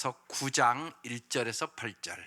에스라서 9장 1절에서 8절.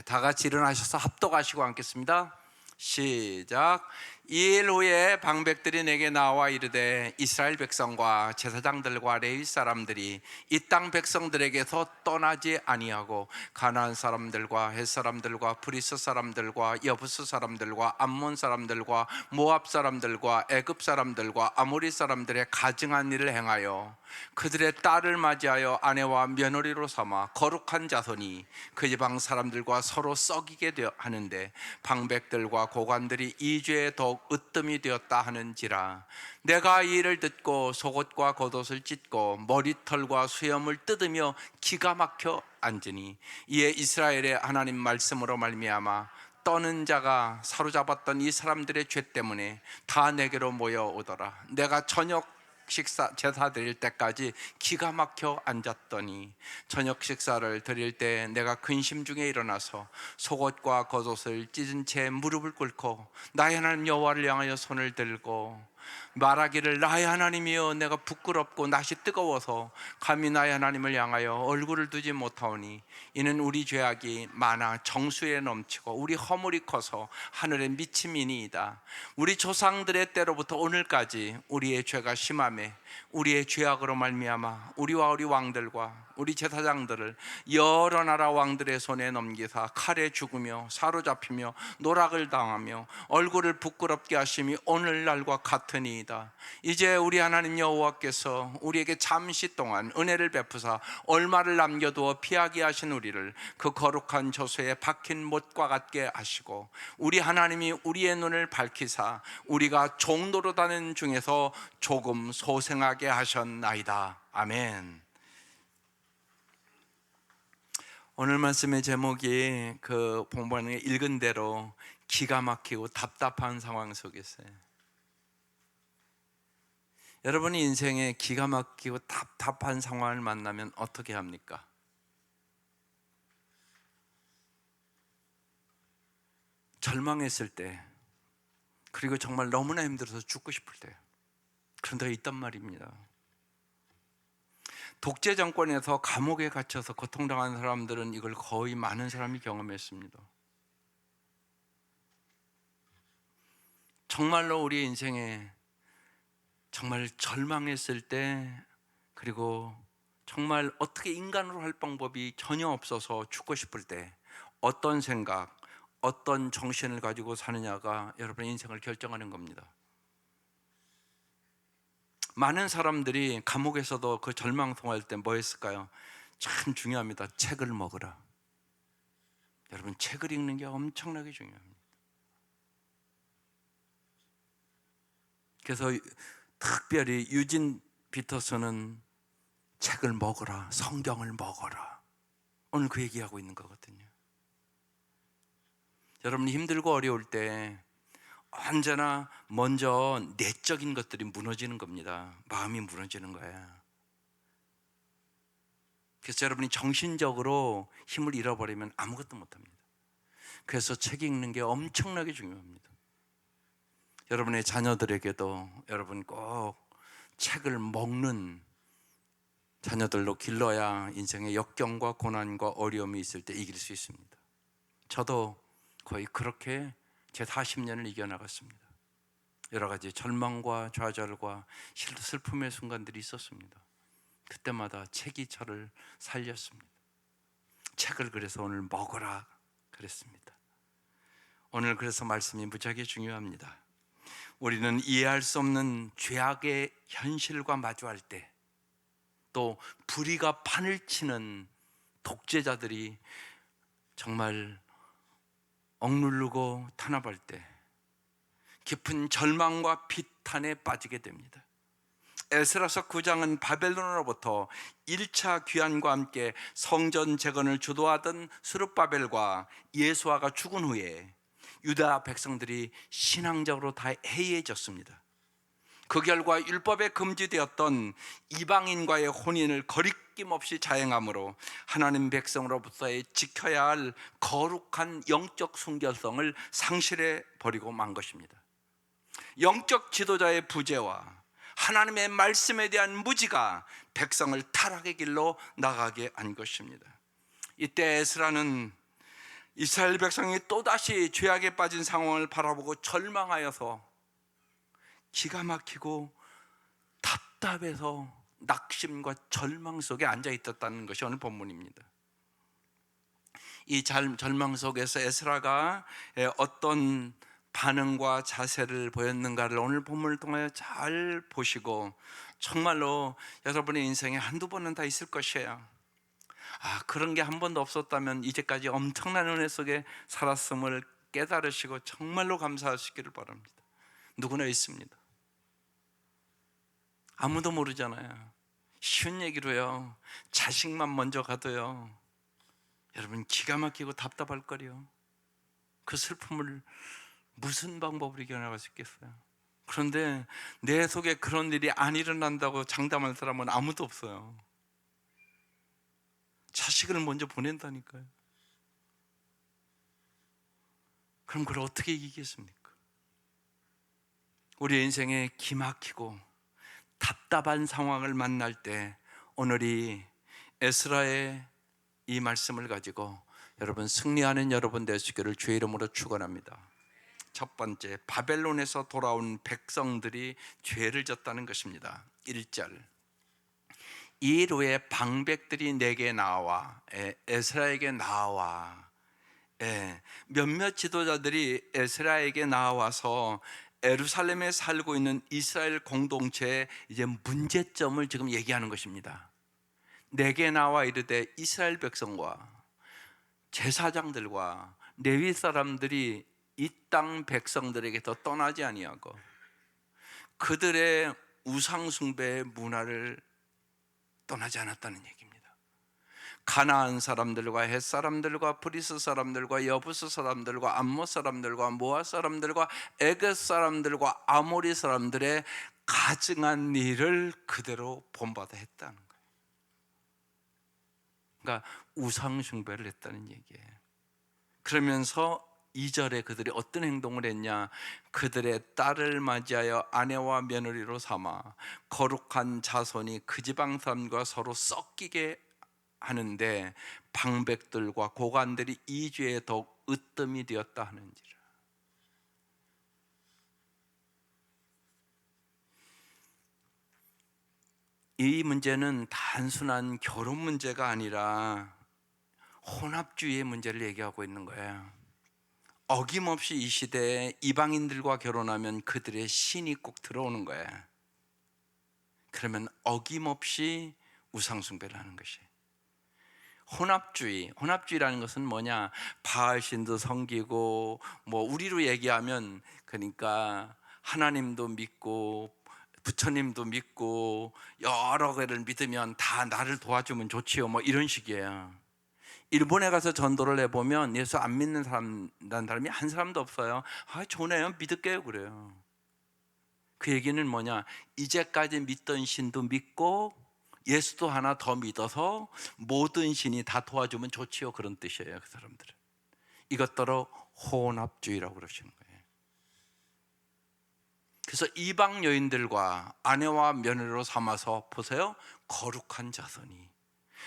다 같이 일어나셔서 합독하시고 앉겠습니다. 시작. 이일 후에 방백들이 내게 나와 이르되 이스라엘 백성과 제사장들과 레위 사람들이 이 땅 백성들에게서 떠나지 아니하고 가나안 사람들과 헷 사람들과 브리스 사람들과 여부스 사람들과 암몬 사람들과 모압 사람들과 애굽 사람들과 아모리 사람들의 가증한 일을 행하여 그들의 딸을 맞이하여 아내와 며느리로 삼아 거룩한 자손이 그 지방 사람들과 서로 썩이게 하는데 방백들과 고관들이 이 죄에 더욱 으뜸이 되었다 하는지라. 내가 이 일을 듣고 속옷과 겉옷을 찢고 머리털과 수염을 뜯으며 기가 막혀 앉으니 이에 이스라엘의 하나님 말씀으로 말미암아 떠는 자가 사로잡았던 이 사람들의 죄 때문에 다 내게로 모여오더라. 내가 저녁 식사 제사 드릴 때까지 기가 막혀 앉았더니 저녁 식사를 드릴 때 내가 근심 중에 일어나서 속옷과 겉옷을 찢은 채 무릎을 꿇고 나의 하나님 여호와를 향하여 손을 들고 말하기를 나의 하나님이여 내가 부끄럽고 낯이 뜨거워서 감히 나의 하나님을 향하여 얼굴을 두지 못하오니 이는 우리 죄악이 많아 정수에 넘치고 우리 허물이 커서 하늘에 미침이니이다. 우리 조상들의 때로부터 오늘까지 우리의 죄가 심하매 우리의 죄악으로 말미암아 우리와 우리 왕들과 우리 제사장들을 여러 나라 왕들의 손에 넘기사 칼에 죽으며 사로잡히며 노락을 당하며 얼굴을 부끄럽게 하심이 오늘날과 같으니이다. 이제 우리 하나님 여호와께서 우리에게 잠시 동안 은혜를 베푸사 얼마를 남겨두어 피하게 하신 우리를 그 거룩한 저소에 박힌 못과 같게 하시고 우리 하나님이 우리의 눈을 밝히사 우리가 종노릇하는 중에서 조금 소생하게 하셨나이다. 아멘. 오늘 말씀의 제목이 그 본문에 읽은 대로 기가 막히고 답답한 상황 속에서요. 여러분이 인생에 기가 막히고 답답한 상황을 만나면 어떻게 합니까? 절망했을 때, 그리고 정말 너무나 힘들어서 죽고 싶을 때, 그런 데가 있단 말입니다. 독재 정권에서 감옥에 갇혀서 고통당한 사람들은 이걸 거의 많은 사람이 경험했습니다. 정말로 우리 인생에 정말 절망했을 때, 그리고 정말 어떻게 인간으로 할 방법이 전혀 없어서 죽고 싶을 때 어떤 생각, 어떤 정신을 가지고 사느냐가 여러분의 인생을 결정하는 겁니다. 많은 사람들이 감옥에서도 그 절망통할 때 뭐 했을까요? 참 중요합니다. 책을 먹으라. 여러분, 책을 읽는 게 엄청나게 중요합니다. 그래서 특별히 유진 피터슨은 책을 먹어라, 성경을 먹어라, 오늘 그 얘기하고 있는 거거든요. 여러분이 힘들고 어려울 때 언제나 먼저 내적인 것들이 무너지는 겁니다. 마음이 무너지는 거예요. 그래서 여러분이 정신적으로 힘을 잃어버리면 아무것도 못합니다. 그래서 책 읽는 게 엄청나게 중요합니다. 여러분의 자녀들에게도 여러분 꼭 책을 먹는 자녀들로 길러야 인생의 역경과 고난과 어려움이 있을 때 이길 수 있습니다. 저도 거의 그렇게 제 40년을 이겨나갔습니다. 여러 가지 절망과 좌절과 슬픔의 순간들이 있었습니다. 그때마다 책이 저를 살렸습니다. 책을 그래서 오늘 먹어라 그랬습니다. 오늘 그래서 말씀이 무지하게 중요합니다. 우리는 이해할 수 없는 죄악의 현실과 마주할 때, 또 불의가 판을 치는 독재자들이 정말 억누르고 탄압할 때 깊은 절망과 비탄에 빠지게 됩니다. 에스라서 9장은 바벨론으로부터 1차 귀환과 함께 성전 재건을 주도하던 스룹바벨과 예수아가 죽은 후에 유다 백성들이 신앙적으로 다 해이해졌습니다. 그 결과 율법에 금지되었던 이방인과의 혼인을 거리낌 없이 자행함으로 하나님 백성으로부터의 지켜야 할 거룩한 영적 순결성을 상실해 버리고 만 것입니다. 영적 지도자의 부재와 하나님의 말씀에 대한 무지가 백성을 타락의 길로 나가게 한 것입니다. 이때 에스라는 이스라엘 백성이 또다시 죄악에 빠진 상황을 바라보고 절망하여서 기가 막히고 답답해서 낙심과 절망 속에 앉아 있었다는 것이 오늘 본문입니다. 이 절망 속에서 에스라가 어떤 반응과 자세를 보였는가를 오늘 본문을 통해 잘 보시고, 정말로 여러분의 인생에 한두 번은 다 있을 것이에요. 그런 게 한 번도 없었다면 이제까지 엄청난 은혜 속에 살았음을 깨달으시고 정말로 감사하시기를 바랍니다. 누구나 있습니다. 아무도 모르잖아요. 쉬운 얘기로요, 자식만 먼저 가도요, 여러분 기가 막히고 답답할 거요. 그 슬픔을 무슨 방법으로 이겨나갈 수 있겠어요? 그런데 내 속에 그런 일이 안 일어난다고 장담할 사람은 아무도 없어요. 자식을 먼저 보낸다니까요. 그럼 그걸 어떻게 이기겠습니까? 우리 인생에 기막히고 답답한 상황을 만날 때 오늘이 에스라의 이 말씀을 가지고 여러분 승리하는 여러분 되시기를 주의 이름으로 축원합니다. 첫 번째, 바벨론에서 돌아온 백성들이 죄를 졌다는 것입니다. 1절, 이일 후에 방백들이 내게 나와, 에스라에게 나와, 몇몇 지도자들이 에스라에게 나와서 예루살렘에 살고 있는 이스라엘 공동체의 이제 문제점을 지금 얘기하는 것입니다. 내게 나와 이르되 이스라엘 백성과 제사장들과 레위 사람들이 이 땅 백성들에게서 떠나지 아니하고 그들의 우상 숭배의 문화를 떠나지 않았다는 얘기입니다. 가나안 사람들과 헷 사람들과 브리스 사람들과 여부스 사람들과 암몬 사람들과 모압 사람들과 에귿 사람들과 아모리 사람들의 가증한 일을 그대로 본받아 했다는 거예요. 그러니까 우상 숭배를 했다는 얘기예요. 그러면서 2절에 그들이 어떤 행동을 했냐? 그들의 딸을 맞이하여 아내와 며느리로 삼아 거룩한 자손이 그 지방 사람과 서로 섞이게 하는데 방백들과 고관들이 이 죄에 더욱 으뜸이 되었다 하는지라. 이 문제는 단순한 결혼 문제가 아니라 혼합주의의 문제를 얘기하고 있는 거예요. 어김없이 이 시대에 이방인들과 결혼하면 그들의 신이 꼭 들어오는 거예요. 그러면 어김없이 우상숭배를 하는 것이 혼합주의라는 것은 뭐냐? 바알신도 섬기고, 우리로 얘기하면 그러니까 하나님도 믿고 부처님도 믿고 여러 개를 믿으면 다 나를 도와주면 좋지요, 이런 식이에요. 일본에 가서 전도를 해보면 예수 안 믿는 사람이 한 사람도 없어요. 좋네요, 믿을게요, 그래요. 그 얘기는 뭐냐? 이제까지 믿던 신도 믿고 예수도 하나 더 믿어서 모든 신이 다 도와주면 좋지요, 그런 뜻이에요. 그 사람들은 이것더러 혼합주의라고 그러시는 거예요. 그래서 이방 여인들과 아내와 며느리로 삼아서 보세요, 거룩한 자손이,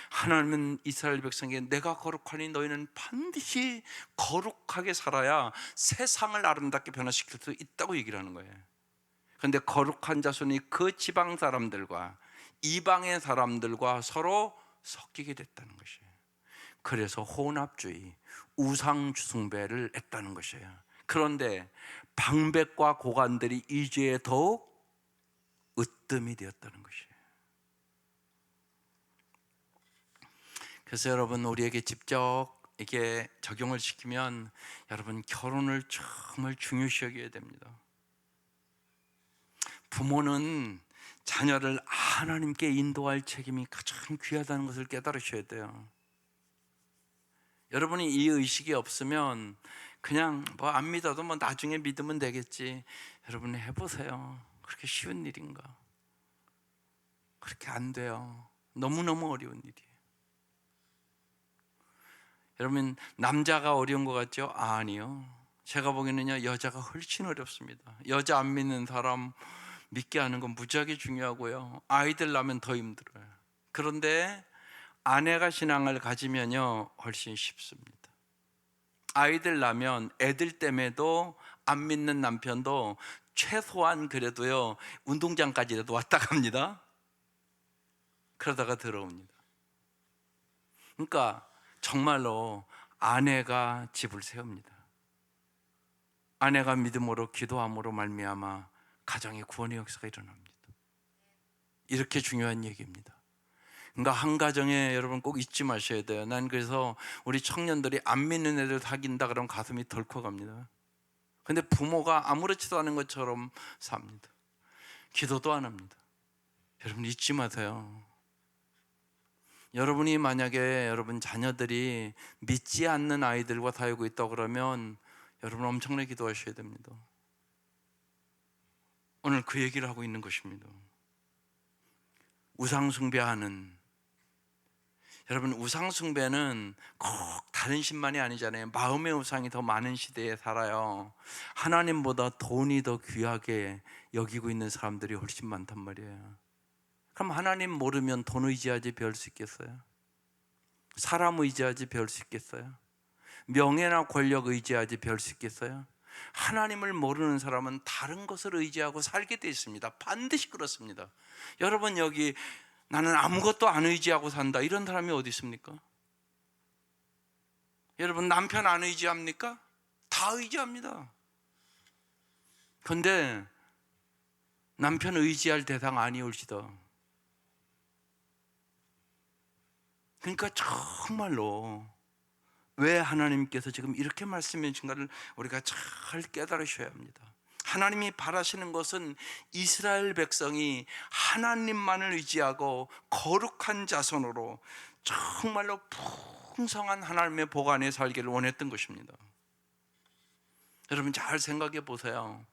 하나님은 이스라엘 백성에게 내가 거룩하니 너희는 반드시 거룩하게 살아야 세상을 아름답게 변화시킬 수 있다고 얘기를 하는 거예요. 그런데 거룩한 자손이 그 지방 사람들과 이방의 사람들과 서로 섞이게 됐다는 것이에요. 그래서 혼합주의, 우상 숭배를 했다는 것이에요. 그런데 방백과 고관들이 이 죄에 더욱 으뜸이 되었다는 것이에요. 그래서 여러분, 우리에게 직접 이게 적용을 시키면 여러분, 결혼을 정말 중요시 여겨야 됩니다. 부모는 자녀를 하나님께 인도할 책임이 가장 귀하다는 것을 깨달으셔야 돼요. 여러분이 이 의식이 없으면 그냥 안 믿어도 나중에 믿으면 되겠지. 여러분 해보세요. 그렇게 쉬운 일인가? 그렇게 안 돼요. 너무너무 어려운 일이에요. 여러분, 남자가 어려운 것 같죠? 아니요. 제가 보기에는요, 여자가 훨씬 어렵습니다. 여자 안 믿는 사람 믿게 하는 건 무지하게 중요하고요. 아이들 낳으면 더 힘들어요. 그런데 아내가 신앙을 가지면요 훨씬 쉽습니다. 아이들 낳으면 애들 때문에도 안 믿는 남편도 최소한 그래도요 운동장까지라도 왔다 갑니다. 그러다가 들어옵니다. 그러니까 정말로 아내가 집을 세웁니다. 아내가 믿음으로 기도함으로 말미암아 가정의 구원의 역사가 일어납니다. 이렇게 중요한 얘기입니다. 그러니까 한 가정에 여러분 꼭 잊지 마셔야 돼요. 난 그래서 우리 청년들이 안 믿는 애들 사귄다 그러면 가슴이 덜컥합니다. 근데 부모가 아무렇지도 않은 것처럼 삽니다. 기도도 안 합니다. 여러분 잊지 마세요. 여러분이 만약에 여러분 자녀들이 믿지 않는 아이들과 살고 있다 그러면 여러분 엄청나게 기도하셔야 됩니다. 오늘 그 얘기를 하고 있는 것입니다. 우상 숭배하는, 여러분 우상 숭배는 꼭 다른 신만이 아니잖아요. 마음의 우상이 더 많은 시대에 살아요. 하나님보다 돈이 더 귀하게 여기고 있는 사람들이 훨씬 많단 말이에요. 그럼 하나님 모르면 돈 의지하지 배울 수 있겠어요? 사람 의지하지 배울 수 있겠어요? 명예나 권력 의지하지 배울 수 있겠어요? 하나님을 모르는 사람은 다른 것을 의지하고 살게 돼 있습니다. 반드시 그렇습니다. 여러분 여기 나는 아무것도 안 의지하고 산다 이런 사람이 어디 있습니까? 여러분 남편 안 의지합니까? 다 의지합니다. 그런데 남편 의지할 대상 아니올지도. 그러니까 정말로 왜 하나님께서 지금 이렇게 말씀해 주신가를 우리가 잘 깨달으셔야 합니다. 하나님이 바라시는 것은 이스라엘 백성이 하나님만을 의지하고 거룩한 자손으로 정말로 풍성한 하나님의 복 안에 살기를 원했던 것입니다. 여러분 잘 생각해 보세요.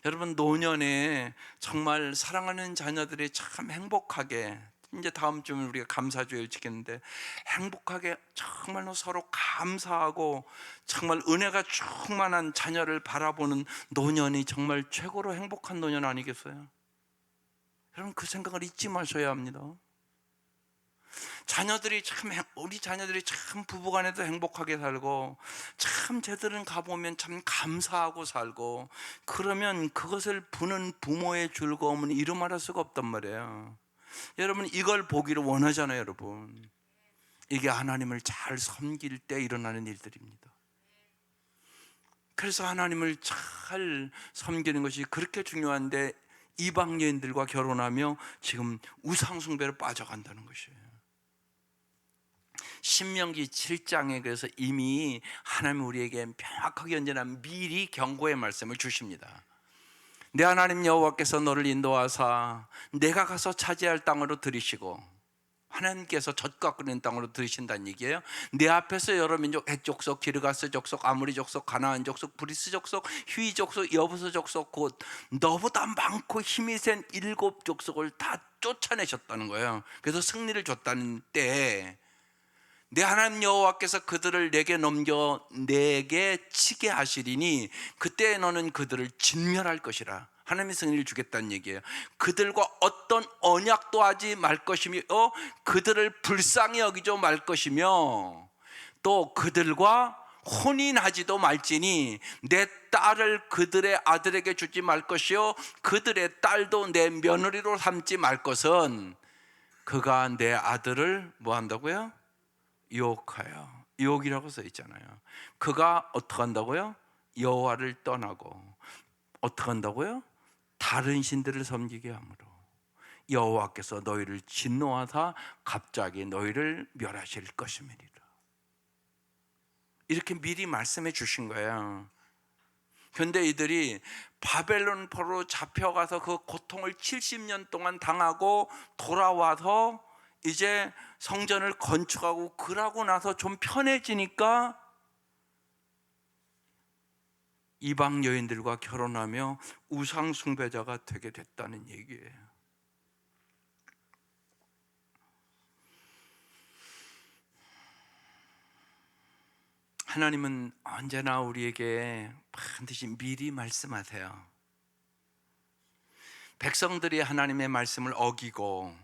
여러분 노년에 정말 사랑하는 자녀들이 참 행복하게, 이제 다음 주면 우리가 감사주일 지켰는데 행복하게 정말로 서로 감사하고 정말 은혜가 충만한 자녀를 바라보는 노년이 정말 최고로 행복한 노년 아니겠어요? 여러분 그 생각을 잊지 마셔야 합니다. 우리 자녀들이 참 부부간에도 행복하게 살고 참 쟤들은 가보면 참 감사하고 살고 그러면 그것을 부는 부모의 즐거움은 이루말할 수가 없단 말이에요. 여러분 이걸 보기를 원하잖아요. 여러분 이게 하나님을 잘 섬길 때 일어나는 일들입니다. 그래서 하나님을 잘 섬기는 것이 그렇게 중요한데 이방 여인들과 결혼하며 지금 우상 숭배로 빠져간다는 것이에요. 신명기 7장에 그래서 이미 하나님 우리에게 명확하게 언제나 미리 경고의 말씀을 주십니다. 내 하나님 여호와께서 너를 인도하사 내가 가서 차지할 땅으로 들이시고, 하나님께서 젖과 끓는 땅으로 들이신다는 얘기예요. 내 앞에서 여러 민족, 헷 족속, 기르가스 족속, 아모리 족속, 가나안 족속, 브리스 족속, 휘 족속, 여부스 족속, 곧 너보다 많고 힘이 센 7 족속을 다 쫓아내셨다는 거예요. 그래서 승리를 줬다는 때에 내 하나님 여호와께서 그들을 내게 넘겨 내게 치게 하시리니 그때 너는 그들을 진멸할 것이라. 하나님의 승리를 주겠다는 얘기예요. 그들과 어떤 언약도 하지 말 것이며 그들을 불쌍히 여기지 말 것이며 또 그들과 혼인하지도 말지니 내 딸을 그들의 아들에게 주지 말 것이요 그들의 딸도 내 며느리로 삼지 말 것은 그가 내 아들을 뭐 한다고요? 유혹하여, 유혹이라고 써 있잖아요. 그가 어떻게 한다고요? 여호와를 떠나고 어떻게 한다고요? 다른 신들을 섬기게 하므로 여호와께서 너희를 진노하사 갑자기 너희를 멸하실 것임이니라. 이렇게 미리 말씀해 주신 거예요. 그런데 이들이 바벨론 포로로 잡혀가서 그 고통을 70년 동안 당하고 돌아와서 이제 성전을 건축하고 그러고 나서 좀 편해지니까 이방 여인들과 결혼하며 우상 숭배자가 되게 됐다는 얘기예요. 하나님은 언제나 우리에게 반드시 미리 말씀하세요. 백성들이 하나님의 말씀을 어기고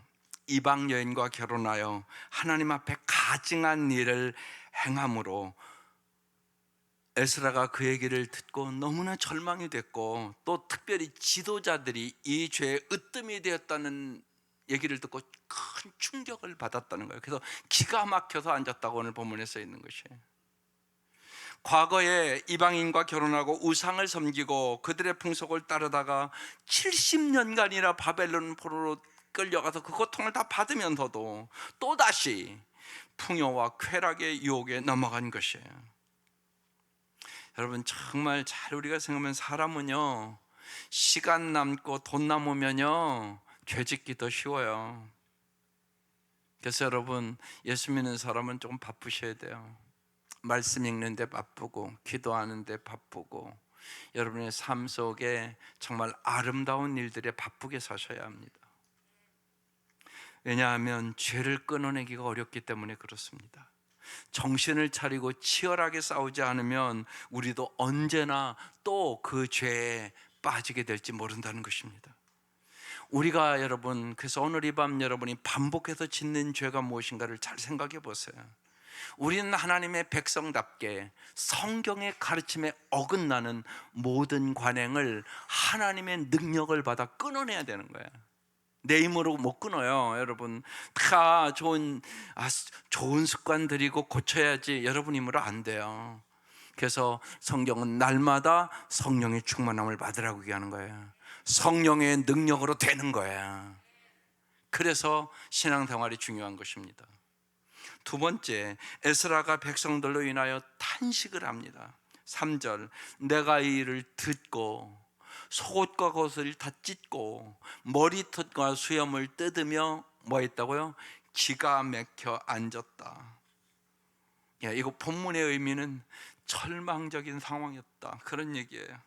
이방 여인과 결혼하여 하나님 앞에 가증한 일을 행함으로 에스라가 그 얘기를 듣고 너무나 절망이 됐고, 또 특별히 지도자들이 이 죄의 으뜸이 되었다는 얘기를 듣고 큰 충격을 받았다는 거예요. 그래서 기가 막혀서 앉았다고 오늘 본문에 써 있는 것이에요. 과거에 이방인과 결혼하고 우상을 섬기고 그들의 풍속을 따르다가 70년간이나 바벨론 포로로 끌려가서 그 고통을 다 받으면서도 또다시 풍요와 쾌락의 유혹에 넘어간 것이에요. 여러분, 정말 잘 우리가 생각하면 사람은요, 시간 남고 돈 남으면요 죄 짓기 더 쉬워요. 그래서 여러분, 예수 믿는 사람은 조금 바쁘셔야 돼요. 말씀 읽는데 바쁘고 기도하는데 바쁘고 여러분의 삶 속에 정말 아름다운 일들에 바쁘게 사셔야 합니다. 왜냐하면 죄를 끊어내기가 어렵기 때문에 그렇습니다. 정신을 차리고 치열하게 싸우지 않으면 우리도 언제나 또 그 죄에 빠지게 될지 모른다는 것입니다. 우리가 여러분, 그래서 오늘 이 밤 여러분이 반복해서 짓는 죄가 무엇인가를 잘 생각해 보세요. 우리는 하나님의 백성답게 성경의 가르침에 어긋나는 모든 관행을 하나님의 능력을 받아 끊어내야 되는 거예요. 내 힘으로 못 끊어요. 여러분, 다 좋은 습관들이고 고쳐야지 여러분 힘으로 안 돼요. 그래서 성경은 날마다 성령의 충만함을 받으라고 얘기하는 거예요. 성령의 능력으로 되는 거예요. 그래서 신앙생활이 중요한 것입니다. 두 번째, 에스라가 백성들로 인하여 탄식을 합니다. 3절, 내가 이 일을 듣고 속옷과 겉을 다 찢고 머리털과 수염을 뜯으며 뭐 했다고요? 기가 막혀 앉았다. 이거 본문의 의미는 절망적인 상황이었다, 그런 얘기예요.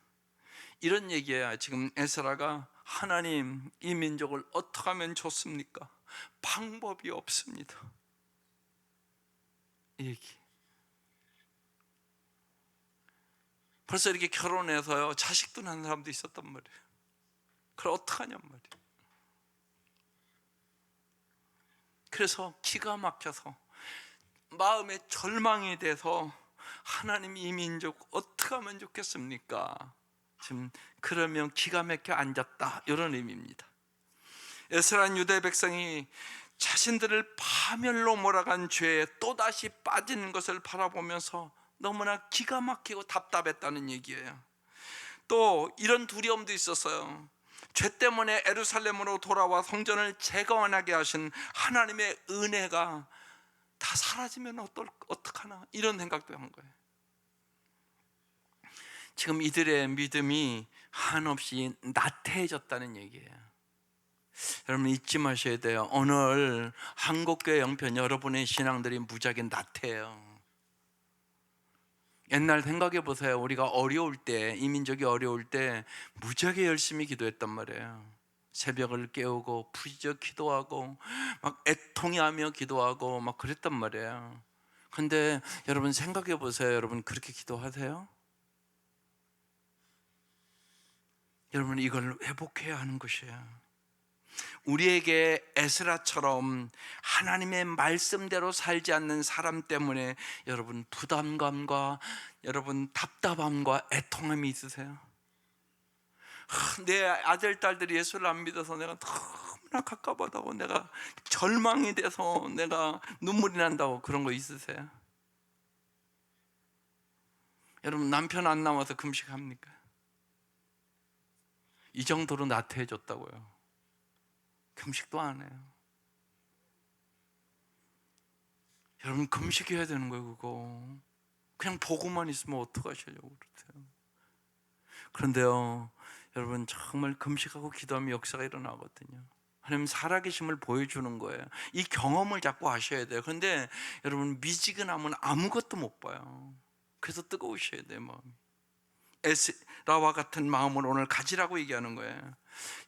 이런 얘기예요. 지금 에스라가 하나님, 이 민족을 어떻게 하면 좋습니까? 방법이 없습니다. 이 얘기. 벌써 이렇게 결혼해서요 자식도 낳은 사람도 있었단 말이에요. 그걸 어떡하냔 말이에요. 그래서 기가 막혀서 마음에 절망이 돼서 하나님, 이 민족 어떻게 하면 좋겠습니까? 지금 그러면 기가 막혀 앉았다, 이런 의미입니다. 에스라는 유대 백성이 자신들을 파멸로 몰아간 죄에 또다시 빠지는 것을 바라보면서 너무나 기가 막히고 답답했다는 얘기예요. 또 이런 두려움도 있었어요. 죄 때문에 예루살렘으로 돌아와 성전을 재건하게 하신 하나님의 은혜가 다 사라지면 어떡하나, 이런 생각도 한 거예요. 지금 이들의 믿음이 한없이 나태해졌다는 얘기예요. 여러분, 잊지 마셔야 돼요. 오늘 한국교회 영편 여러분의 신앙들이 무지하게 나태해요. 옛날 생각해 보세요. 우리가 어려울 때, 이 민족이 어려울 때 무지하게 열심히 기도했단 말이에요. 새벽을 깨우고 부지적 기도하고 막 애통해하며 기도하고 막 그랬단 말이에요. 근데 여러분 생각해 보세요. 여러분 그렇게 기도하세요? 여러분, 이걸 회복해야 하는 것이에요. 우리에게 에스라처럼 하나님의 말씀대로 살지 않는 사람 때문에 여러분 부담감과 여러분 답답함과 애통함이 있으세요? 내 아들, 딸들이 예수를 안 믿어서 내가 너무나 갑갑하다고, 내가 절망이 돼서 내가 눈물이 난다고, 그런 거 있으세요? 여러분, 남편 안 나와서 금식합니까? 이 정도로 나태해졌다고요. 금식도 안 해요. 여러분, 금식해야 되는 거예요. 그거 그냥 보고만 있으면 어떡하시려고 그러세요? 그런데요, 여러분, 정말 금식하고 기도하면 역사가 일어나거든요. 하나님 살아계심을 보여주는 거예요. 이 경험을 자꾸 하셔야 돼요. 그런데 여러분, 미지근하면 아무것도 못 봐요. 그래서 뜨거우셔야 돼요, 마음이. 에스라와 같은 마음을 오늘 가지라고 얘기하는 거예요.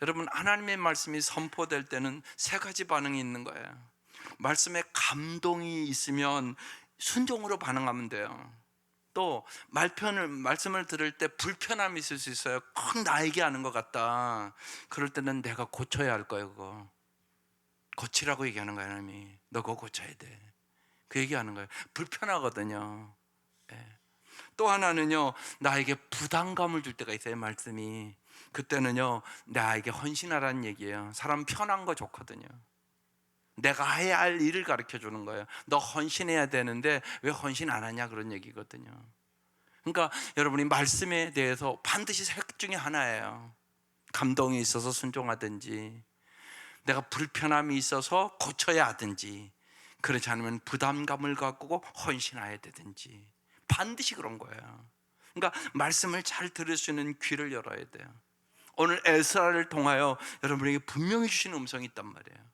여러분, 하나님의 말씀이 선포될 때는 세 가지 반응이 있는 거예요. 말씀에 감동이 있으면 순종으로 반응하면 돼요. 또 말씀을 들을 때 불편함이 있을 수 있어요. 꼭 나에게 하는 것 같다. 그럴 때는 내가 고쳐야 할 거예요. 그거 고치라고 얘기하는 거야. 하나님이 너 그거 고쳐야 돼. 그 얘기하는 거예요. 불편하거든요. 예. 또 하나는요, 나에게 부담감을 줄 때가 있어요. 말씀이. 그때는요, 나에게 헌신하라는 얘기예요. 사람 편한 거 좋거든요. 내가 해야 할 일을 가르쳐 주는 거예요. 너 헌신해야 되는데 왜 헌신 안 하냐, 그런 얘기거든요. 그러니까 여러분이 말씀에 대해서 반드시 색 중에 하나예요. 감동이 있어서 순종하든지, 내가 불편함이 있어서 고쳐야 하든지, 그렇지 않으면 부담감을 갖고 헌신해야 되든지, 반드시 그런 거예요. 그러니까 말씀을 잘 들을 수 있는 귀를 열어야 돼요. 오늘 에스라를 통하여 여러분에게 분명히 주신 음성이 있단 말이에요.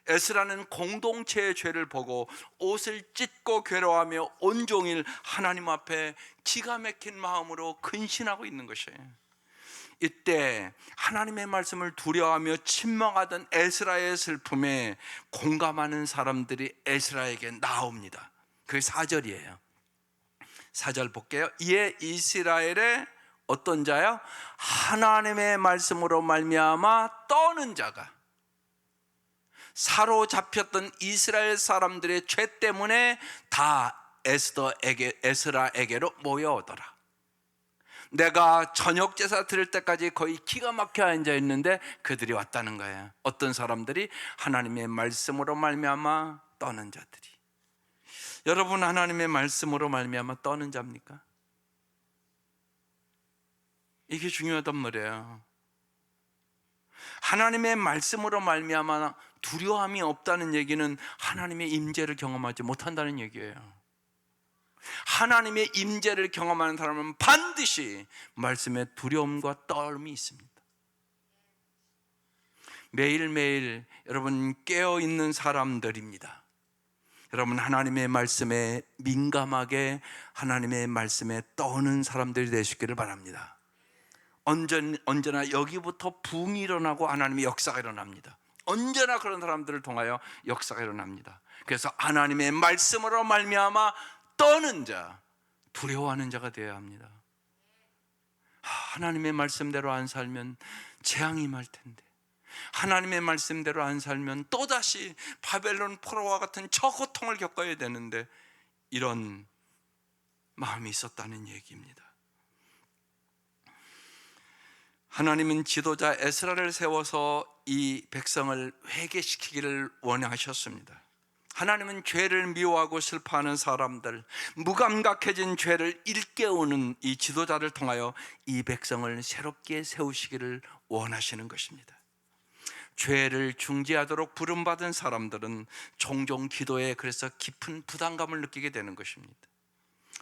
에스라는 공동체의 죄를 보고 옷을 찢고 괴로워하며 온종일 하나님 앞에 기가 막힌 마음으로 근신하고 있는 것이에요. 이때 하나님의 말씀을 두려워하며 침묵하던 에스라의 슬픔에 공감하는 사람들이 에스라에게 나옵니다. 그게 4절이에요. 4절 볼게요. 이에 이스라엘의 어떤 자요? 하나님의 말씀으로 말미암아 떠는 자가, 사로잡혔던 이스라엘 사람들의 죄 때문에 다 에스라에게로 모여오더라. 내가 저녁 제사 드릴 때까지 거의 기가 막혀 앉아 있는데 그들이 왔다는 거예요. 어떤 사람들이? 하나님의 말씀으로 말미암아 떠는 자들이. 여러분, 하나님의 말씀으로 말미암아 떠는 자입니까? 이게 중요하단 말이에요. 하나님의 말씀으로 말미암아 두려움이 없다는 얘기는 하나님의 임재를 경험하지 못한다는 얘기예요. 하나님의 임재를 경험하는 사람은 반드시 말씀에 두려움과 떨림이 있습니다. 매일매일 여러분 깨어있는 사람들입니다. 여러분, 하나님의 말씀에 민감하게 하나님의 말씀에 떠오는 사람들이 되시기를 바랍니다. 언제나 여기부터 부흥이 일어나고 하나님의 역사가 일어납니다. 언제나 그런 사람들을 통하여 역사가 일어납니다. 그래서 하나님의 말씀으로 말미암아 떠는 자, 두려워하는 자가 되어야 합니다. 하나님의 말씀대로 안 살면 재앙이 임할 텐데, 하나님의 말씀대로 안 살면 또다시 바벨론 포로와 같은 저 고통을 겪어야 되는데, 이런 마음이 있었다는 얘기입니다. 하나님은 지도자 에스라를 세워서 이 백성을 회개시키기를 원하셨습니다. 하나님은 죄를 미워하고 슬퍼하는 사람들, 무감각해진 죄를 일깨우는 이 지도자를 통하여 이 백성을 새롭게 세우시기를 원하시는 것입니다. 죄를 중지하도록 부름받은 사람들은 종종 기도에 그래서 깊은 부담감을 느끼게 되는 것입니다.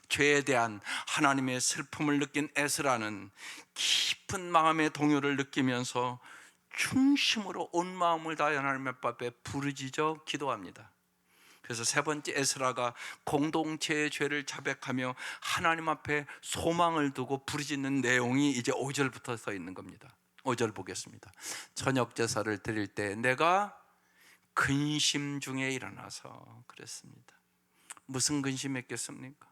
죄에 대한 하나님의 슬픔을 느낀 에스라는 깊은 마음의 동요를 느끼면서 중심으로 온 마음을 다해 하나님 앞에 부르짖어 기도합니다. 그래서 세 번째, 에스라가 공동체의 죄를 자백하며 하나님 앞에 소망을 두고 부르짖는 내용이 이제 5절부터 써 있는 겁니다. 5절 보겠습니다. 저녁 제사를 드릴 때 내가 근심 중에 일어나서 그랬습니다. 무슨 근심했겠습니까?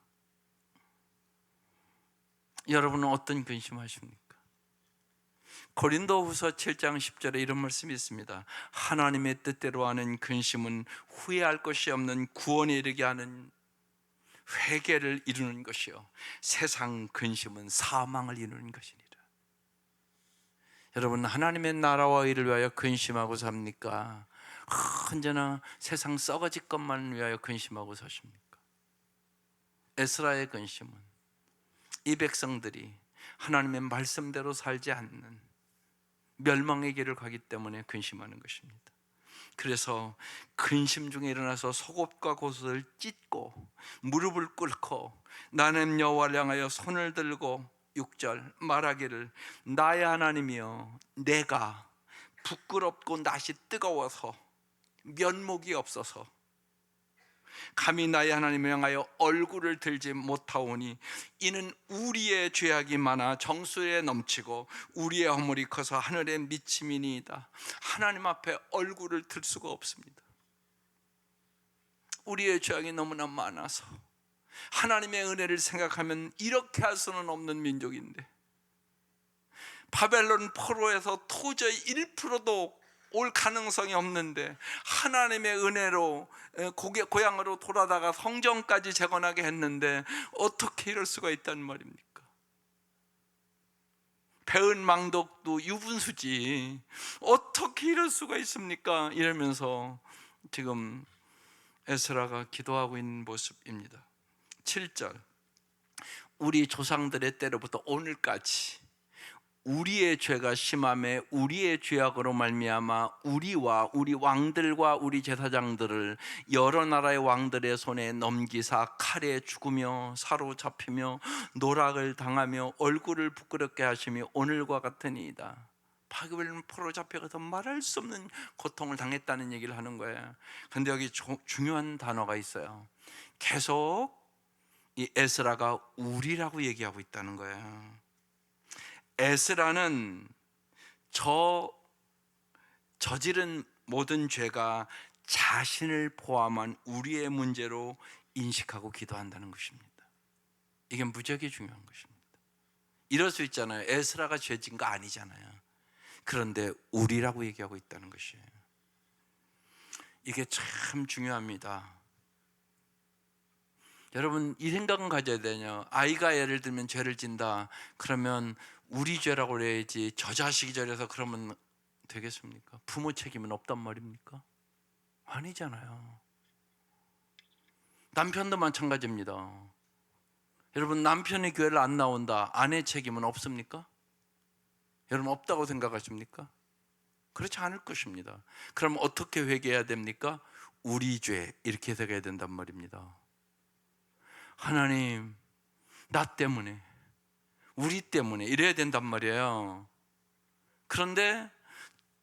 여러분은 어떤 근심하십니까? 고린도후서 7장 10절에 이런 말씀이 있습니다. 하나님의 뜻대로 하는 근심은 후회할 것이 없는 구원에 이르게 하는 회개를 이루는 것이요, 세상 근심은 사망을 이루는 것이니라. 여러분, 하나님의 나라와 일을 위하여 근심하고 삽니까? 언제나 세상 썩어질 것만 위하여 근심하고 사십니까? 에스라의 근심은 이 백성들이 하나님의 말씀대로 살지 않는 멸망의 길을 가기 때문에 근심하는 것입니다. 그래서 근심 중에 일어나서 속옷과 겉옷을 찢고 무릎을 꿇고 나는 여호와를 향하여 손을 들고 6절 말하기를, 나의 하나님이여, 내가 부끄럽고 낯이 뜨거워서 면목이 없어서 감히 나의 하나님을 향하여 얼굴을 들지 못하오니 이는 우리의 죄악이 많아 정수에 넘치고 우리의 허물이 커서 하늘에 미침이니이다. 하나님 앞에 얼굴을 들 수가 없습니다. 우리의 죄악이 너무나 많아서 하나님의 은혜를 생각하면 이렇게 할 수는 없는 민족인데, 바벨론 포로에서 도저히 1%도 올 가능성이 없는데 하나님의 은혜로 고향으로 돌아다가 성전까지 재건하게 했는데 어떻게 이럴 수가 있단 말입니까? 배은 망덕도 유분수지 어떻게 이럴 수가 있습니까? 이러면서 지금 에스라가 기도하고 있는 모습입니다. 7절, 우리 조상들의 때로부터 오늘까지 우리의 죄가 심함에 우리의 죄악으로 말미암아 우리와 우리 왕들과 우리 제사장들을 여러 나라의 왕들의 손에 넘기사 칼에 죽으며 사로잡히며 노락을 당하며 얼굴을 부끄럽게 하시며 오늘과 같으니이다. 바벨론 포로 잡혀가서 말할 수 없는 고통을 당했다는 얘기를 하는 거예요. 그런데 여기 중요한 단어가 있어요. 계속 이 에스라가 우리라고 얘기하고 있다는 거예요. 에스라는 저지른 모든 죄가 자신을 포함한 우리의 문제로 인식하고 기도한다는 것입니다. 이게 무지하게 중요한 것입니다. 이럴 수 있잖아요. 에스라가 죄진 거 아니잖아요. 그런데 우리라고 얘기하고 있다는 것이에요. 이게 참 중요합니다. 여러분, 이 생각은 가져야 되냐. 아이가 예를 들면 죄를 진다 그러면 우리 죄라고 그래야지 저 자식이 저래서 그러면 되겠습니까? 부모 책임은 없단 말입니까? 아니잖아요. 남편도 마찬가지입니다. 여러분, 남편이 교회를 안 나온다, 아내 책임은 없습니까? 여러분, 없다고 생각하십니까? 그렇지 않을 것입니다. 그럼 어떻게 회개해야 됩니까? 우리 죄, 이렇게 해석해야 된단 말입니다. 하나님, 나 때문에, 우리 때문에 이래야 된단 말이에요. 그런데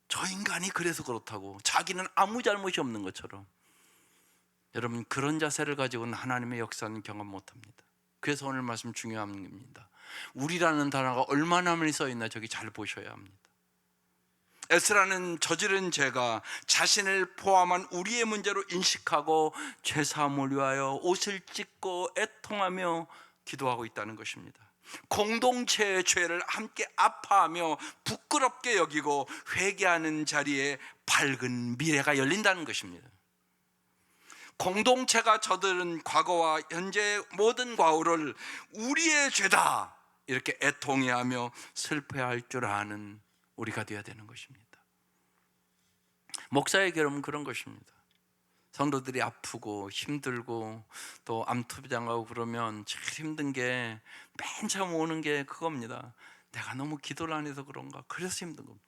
저 인간이 그래서 그렇다고, 자기는 아무 잘못이 없는 것처럼. 여러분, 그런 자세를 가지고는 하나님의 역사는 경험 못합니다. 그래서 오늘 말씀 중요한 겁니다. 우리라는 단어가 얼마나 많이 써있나 저기 잘 보셔야 합니다. 에스라는 저지른 죄가 자신을 포함한 우리의 문제로 인식하고 죄사함을 위하여 옷을 찢고 애통하며 기도하고 있다는 것입니다. 공동체의 죄를 함께 아파하며 부끄럽게 여기고 회개하는 자리에 밝은 미래가 열린다는 것입니다. 공동체가 저들은 과거와 현재의 모든 과오를 우리의 죄다 이렇게 애통해하며 슬퍼할 줄 아는 우리가 되어야 되는 것입니다. 목사의 결혼은 그런 것입니다. 성도들이 아프고 힘들고 또 암투병하고 그러면 제일 힘든 게 맨 처음 오는 게 그겁니다. 내가 너무 기도를 안 해서 그런가, 그래서 힘든 겁니다.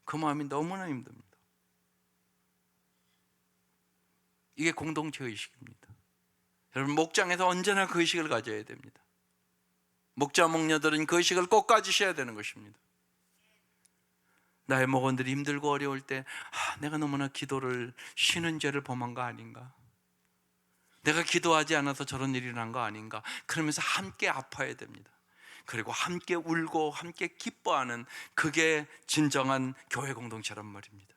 그 마음이 너무나 힘듭니다. 이게 공동체 의식입니다. 여러분, 목장에서 언제나 그 의식을 가져야 됩니다. 목자 목녀들은 그 의식을 꼭 가지셔야 되는 것입니다. 나의 목원들이 힘들고 어려울 때 내가 너무나 기도를 쉬는 죄를 범한 거 아닌가, 내가 기도하지 않아서 저런 일이 난 거 아닌가, 그러면서 함께 아파야 됩니다. 그리고 함께 울고 함께 기뻐하는, 그게 진정한 교회 공동체란 말입니다.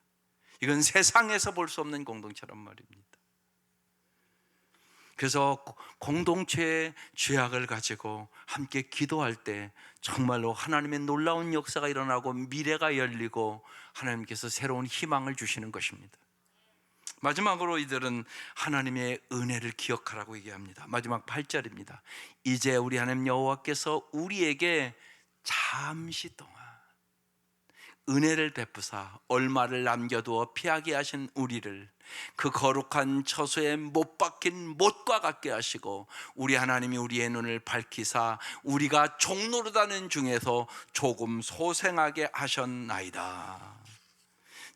이건 세상에서 볼 수 없는 공동체란 말입니다. 그래서 공동체의 죄악을 가지고 함께 기도할 때 정말로 하나님의 놀라운 역사가 일어나고 미래가 열리고 하나님께서 새로운 희망을 주시는 것입니다. 마지막으로 이들은 하나님의 은혜를 기억하라고 얘기합니다. 마지막 8절입니다. 이제 우리 하나님 여호와께서 우리에게 잠시 동안 은혜를 베푸사 얼마를 남겨두어 피하게 하신 우리를 그 거룩한 처소에 못 박힌 못과 같게 하시고, 우리 하나님이 우리의 눈을 밝히사 우리가 종노릇하는 중에서 조금 소생하게 하셨나이다.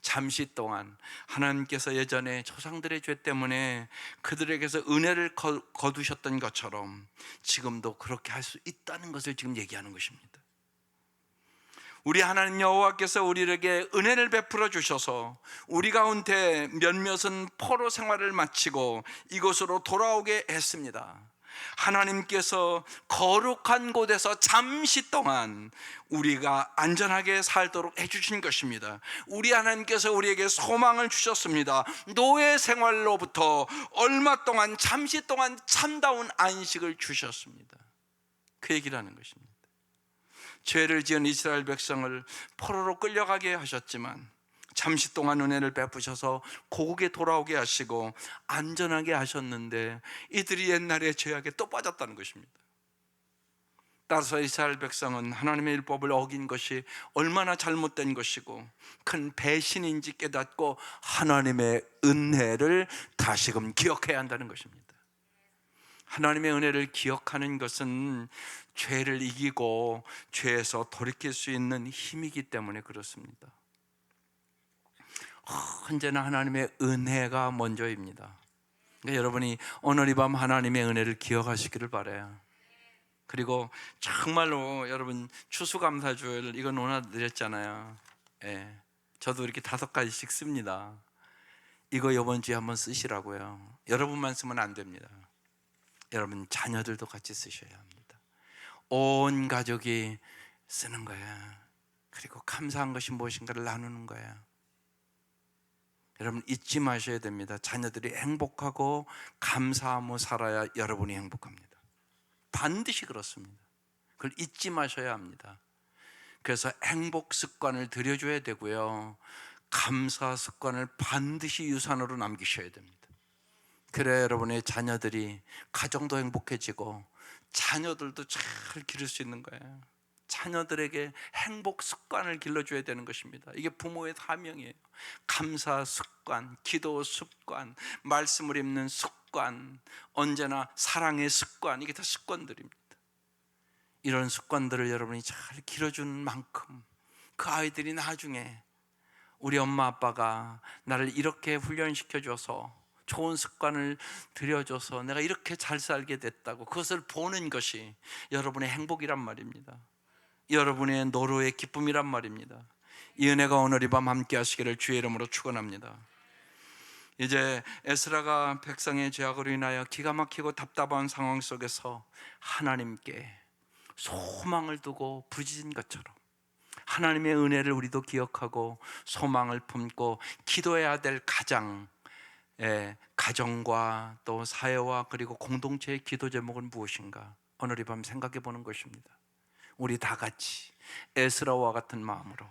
잠시 동안 하나님께서 예전에 조상들의 죄 때문에 그들에게서 은혜를 거두셨던 것처럼 지금도 그렇게 할 수 있다는 것을 지금 얘기하는 것입니다. 우리 하나님 여호와께서 우리에게 은혜를 베풀어 주셔서 우리 가운데 몇몇은 포로 생활을 마치고 이곳으로 돌아오게 했습니다. 하나님께서 거룩한 곳에서 잠시 동안 우리가 안전하게 살도록 해주신 것입니다. 우리 하나님께서 우리에게 소망을 주셨습니다. 노예 생활로부터 얼마 동안, 잠시 동안 참다운 안식을 주셨습니다. 그 얘기를 하는 것입니다. 죄를 지은 이스라엘 백성을 포로로 끌려가게 하셨지만 잠시 동안 은혜를 베푸셔서 고국에 돌아오게 하시고 안전하게 하셨는데 이들이 옛날의 죄악에 또 빠졌다는 것입니다. 따라서 이스라엘 백성은 하나님의 율법을 어긴 것이 얼마나 잘못된 것이고 큰 배신인지 깨닫고 하나님의 은혜를 다시금 기억해야 한다는 것입니다. 하나님의 은혜를 기억하는 것은 죄를 이기고 죄에서 돌이킬 수 있는 힘이기 때문에 그렇습니다. 언제나 하나님의 은혜가 먼저입니다. 그러니까 여러분이 오늘 이 밤 하나님의 은혜를 기억하시기를 바라요. 그리고 정말로 여러분 추수감사주일 이거 논하드렸잖아요. 예, 저도 이렇게 5가지씩 씁니다. 이거 이번 주에 한번 쓰시라고요. 여러분만 쓰면 안 됩니다. 여러분 자녀들도 같이 쓰셔야 합니다. 온 가족이 쓰는 거야. 그리고 감사한 것이 무엇인가를 나누는 거야. 여러분 잊지 마셔야 됩니다. 자녀들이 행복하고 감사하며 살아야 여러분이 행복합니다. 반드시 그렇습니다. 그걸 잊지 마셔야 합니다. 그래서 행복 습관을 들여줘야 되고요, 감사 습관을 반드시 유산으로 남기셔야 됩니다. 그래야 여러분의 자녀들이, 가정도 행복해지고 자녀들도 잘 기를 수 있는 거예요. 자녀들에게 행복 습관을 길러줘야 되는 것입니다. 이게 부모의 사명이에요. 감사 습관, 기도 습관, 말씀을 읽는 습관, 언제나 사랑의 습관, 이게 다 습관들입니다. 이런 습관들을 여러분이 잘 길러주는 만큼 그 아이들이 나중에 우리 엄마 아빠가 나를 이렇게 훈련시켜줘서 좋은 습관을 들여줘서 내가 이렇게 잘 살게 됐다고, 그것을 보는 것이 여러분의 행복이란 말입니다. 여러분의 노로의 기쁨이란 말입니다. 이 은혜가 오늘 이 밤 함께 하시기를 주의 이름으로 축원합니다. 이제 에스라가 백성의 죄악으로 인하여 기가 막히고 답답한 상황 속에서 하나님께 소망을 두고 부르짖은 것처럼 하나님의 은혜를 우리도 기억하고 소망을 품고 기도해야 될 가정과 또 사회와 그리고 공동체의 기도 제목은 무엇인가? 오늘 이 밤 생각해 보는 것입니다. 우리 다 같이 에스라와 같은 마음으로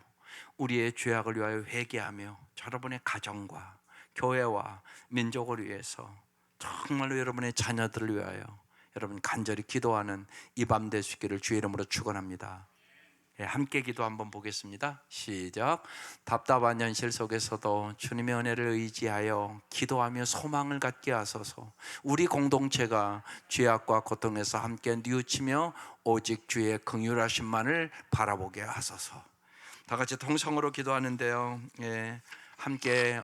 우리의 죄악을 위하여 회개하며 여러분의 가정과 교회와 민족을 위해서, 정말로 여러분의 자녀들을 위하여 여러분 간절히 기도하는 이 밤 되시기를 주의 이름으로 축원합니다. 함께 기도 한번 보겠습니다. 시작. 답답한 현실 속에서도 주님의 은혜를 의지하여 기도하며 소망을 갖게 하소서. 우리 공동체가 죄악과 고통에서 함께 뉘우치며 오직 주의 긍휼하심만을 바라보게 하소서. 다 같이 통성으로 기도하는데요, 함께